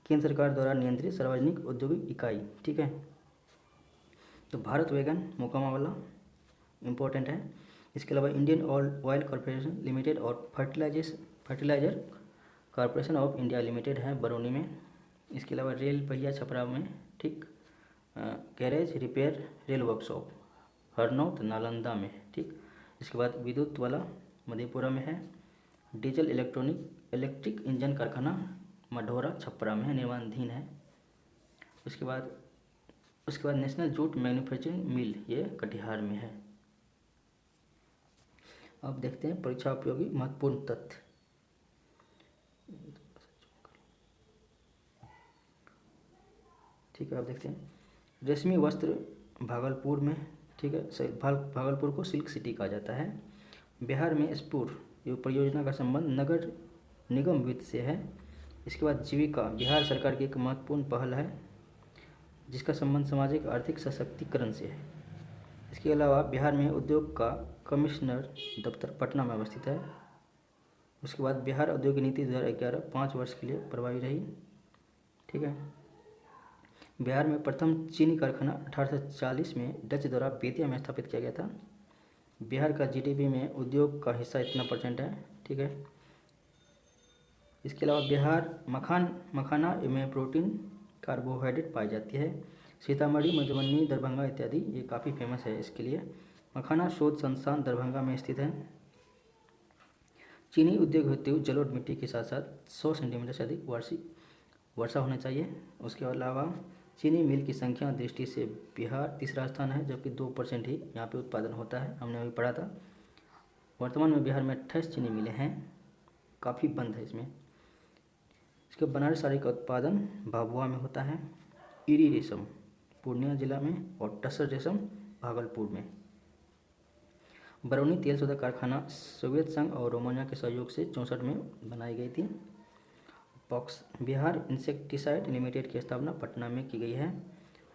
केंद्र सरकार द्वारा नियंत्रित सार्वजनिक औद्योगिक इकाई, ठीक है, तो भारत वैगन मोकामा वाला इम्पोर्टेंट है। इसके अलावा इंडियन ऑयल कॉरपोरेशन लिमिटेड और Fertilizer Corporation of India Limited है बरौनी में। इसके अलावा रेल पहिया छपरा में, ठीक, garage repair rail workshop Harnaut Nalanda में, ठीक। इसके बाद विद्युत वाला मधेपुरा में है। डीजल इलेक्ट्रिक इंजन कारखाना मढ़ौरा छपरा में है, निर्माणाधीन है। उसके बाद नेशनल जूट मैन्युफैक्चरिंग मिल, ये कटिहार में है। अब देखते हैं परीक्षा उपयोगी महत्वपूर्ण तथ्य। ठीक है, अब देखते हैं रेशमी वस्त्र भागलपुर में, ठीक है, भागलपुर को सिल्क सिटी कहा जाता है। बिहार में स्फूर परियोजना का संबंध नगर निगम वित्त से है। इसके बाद जीविका बिहार सरकार की एक महत्वपूर्ण पहल है जिसका संबंध सामाजिक आर्थिक सशक्तिकरण से है। इसके अलावा बिहार में उद्योग का कमिश्नर दफ्तर पटना में अवस्थित है। उसके बाद बिहार औद्योगिक नीति 2011 5 वर्ष के लिए प्रभावी रही, ठीक है। बिहार में प्रथम चीनी कारखाना 1840 में डच द्वारा बेतिया में स्थापित किया गया था। बिहार का जीडीपी में उद्योग का हिस्सा इतना % है, ठीक है। इसके अलावा बिहार मखाना में प्रोटीन कार्बोहाइड्रेट पाई जाती है। सीतामढ़ी मधुबनी दरभंगा इत्यादि ये काफ़ी फेमस है इसके लिए। मखाना शोध संस्थान दरभंगा में स्थित है। चीनी उद्योग हेतु जलोढ़ मिट्टी के साथ साथ 100 सेंटीमीटर से अधिक वार्षिक वर्षा होना चाहिए। उसके अलावा चीनी मिल की संख्या दृष्टि से बिहार तीसरा स्थान है, जबकि 2% ही यहाँ पे उत्पादन होता है, हमने अभी पढ़ा था। वर्तमान में बिहार में 28 चीनी मिलें हैं, काफ़ी बंद है इसमें। इसके बनारस साड़ी का उत्पादन भाभुआ में होता है। इरी रेशम पूर्णिया जिला में और टसर रेशम भागलपुर में। बरौनी तेल शोधक कारखाना सोवियत संघ और रोमानिया के सहयोग से 64 में बनाई गई थी। बिहार इंसेक्टिसाइड लिमिटेड की स्थापना पटना में की गई है।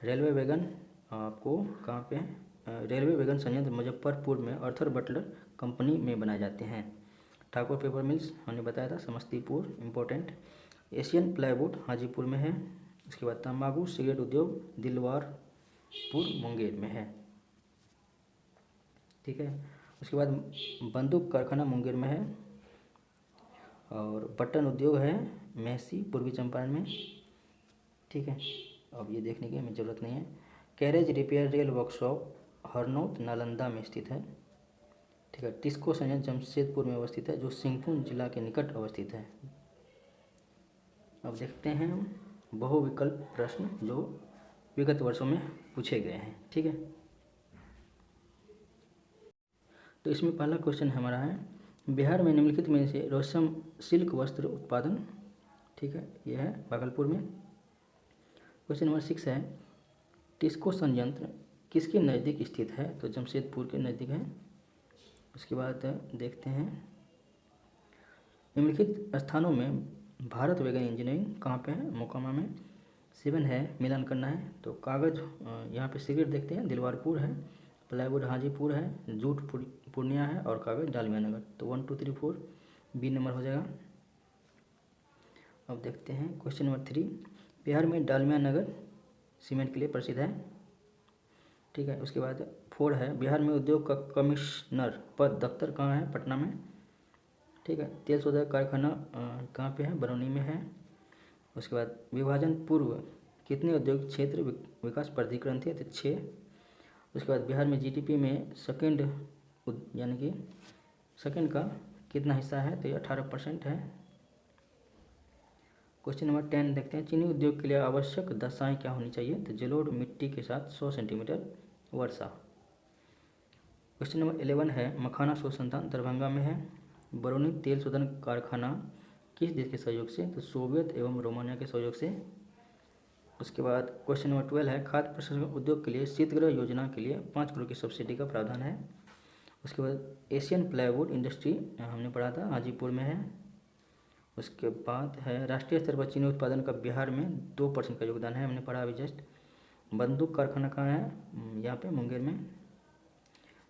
रेलवे वैगन आपको कहाँ पे है? रेलवे वैगन संयंत्र मुजफ्फरपुर में अर्थर बटलर कंपनी में बनाए जाते हैं। ठाकुर पेपर मिल्स हमने बताया था Samastipur, important. Asian plywood Hajipur में है। उसके बाद तंबाकू सिगरेट उद्योग दिलवारपुर मुंगेर में है, ठीक है। उसके बाद बंदूक कारखाना मुंगेर में है और बटन उद्योग है मेहसी पूर्वी चंपारण में, ठीक है। अब ये देखने की हमें ज़रूरत नहीं है। Carriage repair rail workshop Harnaut Nalanda में स्थित है, ठीक है। टिस्को संयंत्र जमशेदपुर में अवस्थित है जो सिंहभूम जिला के निकट अवस्थित है। अब देखते हैं बहुविकल्प प्रश्न जो विगत वर्षों में पूछे गए हैं, ठीक है। तो इसमें पहला क्वेश्चन हमारा है बिहार में निम्नलिखित में से रेशम सिल्क वस्त्र उत्पादन, ठीक है, यह है भागलपुर में। क्वेश्चन नंबर 6 है टिस्को संयंत्र किसके नज़दीक स्थित है? तो जमशेदपुर के नज़दीक है। उसके बाद देखते हैं निम्नलिखित स्थानों में भारत वैगन इंजीनियरिंग कहाँ पे है? मोकामा में। 7 है मिलान करना है, तो कागज़ यहाँ पे सिगरेट देखते हैं दिलवारपुर है, प्लाईवुड हाजीपुर है, जूट पूर्णिया है और कागज़ डालमिया नगर। तो 1 2 3 4 बी नंबर हो जाएगा। अब देखते हैं क्वेश्चन नंबर 3 बिहार में डालमिया नगर सीमेंट के लिए प्रसिद्ध है, ठीक है। उसके बाद 4 है बिहार में उद्योग का कमिश्नर पद दफ्तर कहाँ है? पटना में, ठीक है। तेल शोधक कारखाना कहाँ पे है? बरौनी में है। उसके बाद विभाजन पूर्व कितने औद्योगिक क्षेत्र विकास प्राधिकरण थे? तो 6। उसके बाद बिहार में जीडीपी में सेकंड यानी कि सेकंड का कितना हिस्सा है? तो ये 18% है। क्वेश्चन नंबर 10 देखते हैं चीनी उद्योग के लिए आवश्यक दशाएं क्या होनी चाहिए? तो जलोढ़ मिट्टी के साथ 100 सेंटीमीटर वर्षा। क्वेश्चन नंबर 11 है मखाना शोध संस्थान दरभंगा में है। बरौनी तेल शोधन कारखाना किस देश के सहयोग से? तो सोवियत एवं रोमानिया के सहयोग से। उसके बाद क्वेश्चन नंबर 12 है खाद्य प्रसंस्करण उद्योग के लिए शीतगृह योजना के लिए 5 करोड़ की सब्सिडी का प्रावधान है। उसके बाद एशियन प्लाईवुड इंडस्ट्री हमने पढ़ा था हाजीपुर में है। उसके बाद है राष्ट्रीय स्तर पर चीनी उत्पादन का बिहार में 2% का योगदान है, हमने पढ़ा अभी जस्ट। बंदूक कारखाना कहाँ है? यहाँ पे मुंगेर में।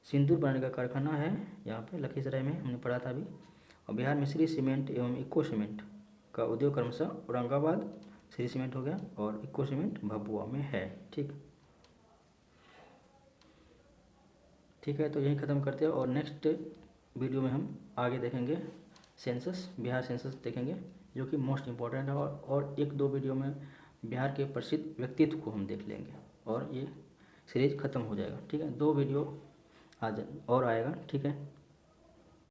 सिंदूर बनाने का कारखाना है यहाँ पे लखीसराय में, हमने पढ़ा था अभी। और बिहार में श्री सीमेंट एवं इको सीमेंट का उद्योग क्रमशः औरंगाबाद श्री सीमेंट हो गया और इको सीमेंट भभुआ में है, ठीक। ठीक है, तो यहीं ख़त्म करते हैं और नेक्स्ट वीडियो में हम आगे देखेंगे सेंसस, बिहार सेंसस देखेंगे जो कि मोस्ट इम्पॉर्टेंट है, और एक दो वीडियो में बिहार के प्रसिद्ध व्यक्तित्व को हम देख लेंगे और ये सीरीज ख़त्म हो जाएगा। ठीक है, 2 वीडियो आज और आएगा। ठीक है।